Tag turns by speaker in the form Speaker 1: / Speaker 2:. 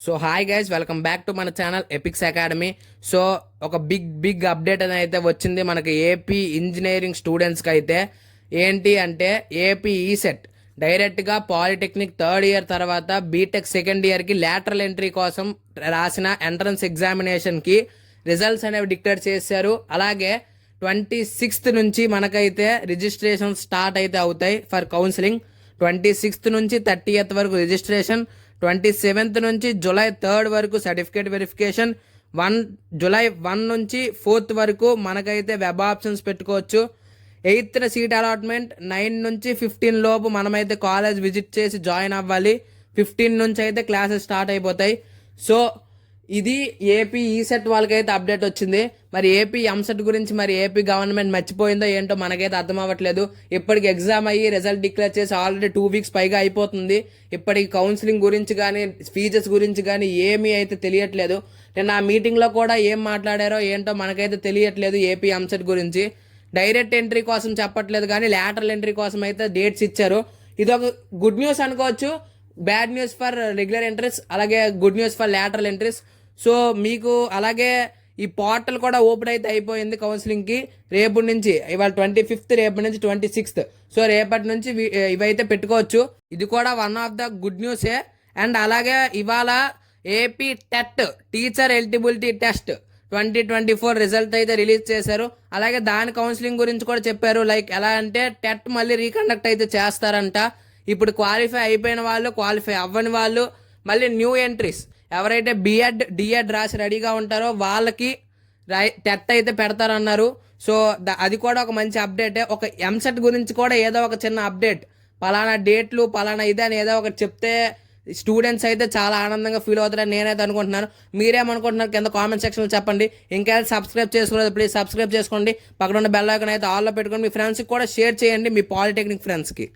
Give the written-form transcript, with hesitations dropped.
Speaker 1: So hi guys, welcome back to మన channel epics academy. So ఒక big update అనేది అయితే వచ్చింది మనకి ఏపీ ఇంజనీరింగ్ స్టూడెంట్స్కి అయితే. ఏంటి అంటే ఏపీ ఈసెట్ డైరెక్ట్గా పాలిటెక్నిక్ థర్డ్ ఇయర్ తర్వాత బీటెక్ సెకండ్ ఇయర్కి లాటరల్ ఎంట్రీ కోసం రాసిన ఎంట్రన్స్ ఎగ్జామినేషన్కి రిజల్ట్స్ అనేవి డిక్లేర్ చేశారు. అలాగే 26th నుంచి మనకైతే రిజిస్ట్రేషన్ స్టార్ట్ అయితే అవుతాయి ఫర్ కౌన్సిలింగ్. 26th నుంచి 30th వరకు రిజిస్ట్రేషన్, 27th నుంచి July 3rd వరకు సర్టిఫికేట్ వెరిఫికేషన్, July 1 నుంచి 4th వరకు మనకైతే వెబ్ ఆప్షన్స్ పెట్టుకోవచ్చు. 8th సీట్ అలాట్మెంట్, 9 నుంచి 15 లోపు మనమైతే కాలేజ్ విజిట్ చేసి జాయిన్ అవ్వాలి. 15 నుంచి అయితే క్లాసెస్ స్టార్ట్ అయిపోతాయి. సో ఇది ఏపీ ఈసెట్ వాళ్ళకైతే అప్డేట్ వచ్చింది. మరి ఏపీ ఎంసెట్ గురించి మరి ఏపీ గవర్నమెంట్ మర్చిపోయిందో ఏంటో మనకైతే అర్థం అవ్వట్లేదు. ఇప్పటికి ఎగ్జామ్ అయ్యి రిజల్ట్ డిక్లేర్ చేసి ఆల్రెడీ 2 weeks పైగా అయిపోతుంది. ఇప్పటికి కౌన్సిలింగ్ గురించి కానీ ఫీజెస్ గురించి కానీ ఏమీ అయితే తెలియట్లేదు. నేను ఆ మీటింగ్లో కూడా ఏం మాట్లాడారో ఏంటో మనకైతే తెలియట్లేదు. ఏపీ ఎంసెట్ గురించి డైరెక్ట్ ఎంట్రీ కోసం చెప్పట్లేదు, కానీ లాటరల్ ఎంట్రీ కోసం అయితే డేట్స్ ఇచ్చారు. ఇది ఒక గుడ్ న్యూస్ అనుకోవచ్చు. Bad news for regular entries, అలాగే good news for lateral entries. So మీకు అలాగే ఈ పోర్టల్ కూడా ఓపెన్ అయితే అయిపోయింది కౌన్సిలింగ్కి. రేపు నుంచి, ఇవాళ 25th, రేపు నుంచి 26th. సో రేపటి నుంచి ఇవైతే పెట్టుకోవచ్చు. ఇది కూడా వన్ ఆఫ్ ద గుడ్ న్యూసే. అండ్ అలాగే ఇవాళ AP TET teacher eligibility test 2024 result అయితే రిలీజ్ చేశారు. అలాగే దాని కౌన్సిలింగ్ గురించి కూడా చెప్పారు. లైక్ ఎలా అంటే టెట్ మళ్ళీ రీకండక్ట్ అయితే చేస్తారంట. ఇప్పుడు క్వాలిఫై అయిపోయిన వాళ్ళు, క్వాలిఫై అవ్వని వాళ్ళు, మళ్ళీ న్యూ ఎంట్రీస్ ఎవరైతే డిఎడ్ రాసి రెడీగా ఉంటారో వాళ్ళకి టెట్ అయితే పెడతారన్నారు. సో అది కూడా ఒక మంచి అప్డేటే. ఒక ఎంసెట్ గురించి కూడా ఏదో ఒక చిన్న అప్డేట్, పలానా డేట్లు పలానా ఇది అని ఏదో ఒకటి చెప్తే స్టూడెంట్స్ అయితే చాలా ఆనందంగా ఫీల్ అవుతారని నేనైతే అనుకుంటున్నాను. మీరేమనుకుంటున్నారు కింద కామెంట్ సెక్షన్లో చెప్పండి. ఇంకా సబ్స్క్రైబ్ చేసుకోలేదు, ప్లీజ్ సబ్స్క్రైబ్ చేసుకోండి. పక్కన ఉన్న బెల్ ఐకాన్ అయితే ఆల్లో పెట్టుకోండి. మీ ఫ్రెండ్స్కి కూడా షేర్ చేయండి, మీ పాలిటెక్నిక్ ఫ్రెండ్స్కి.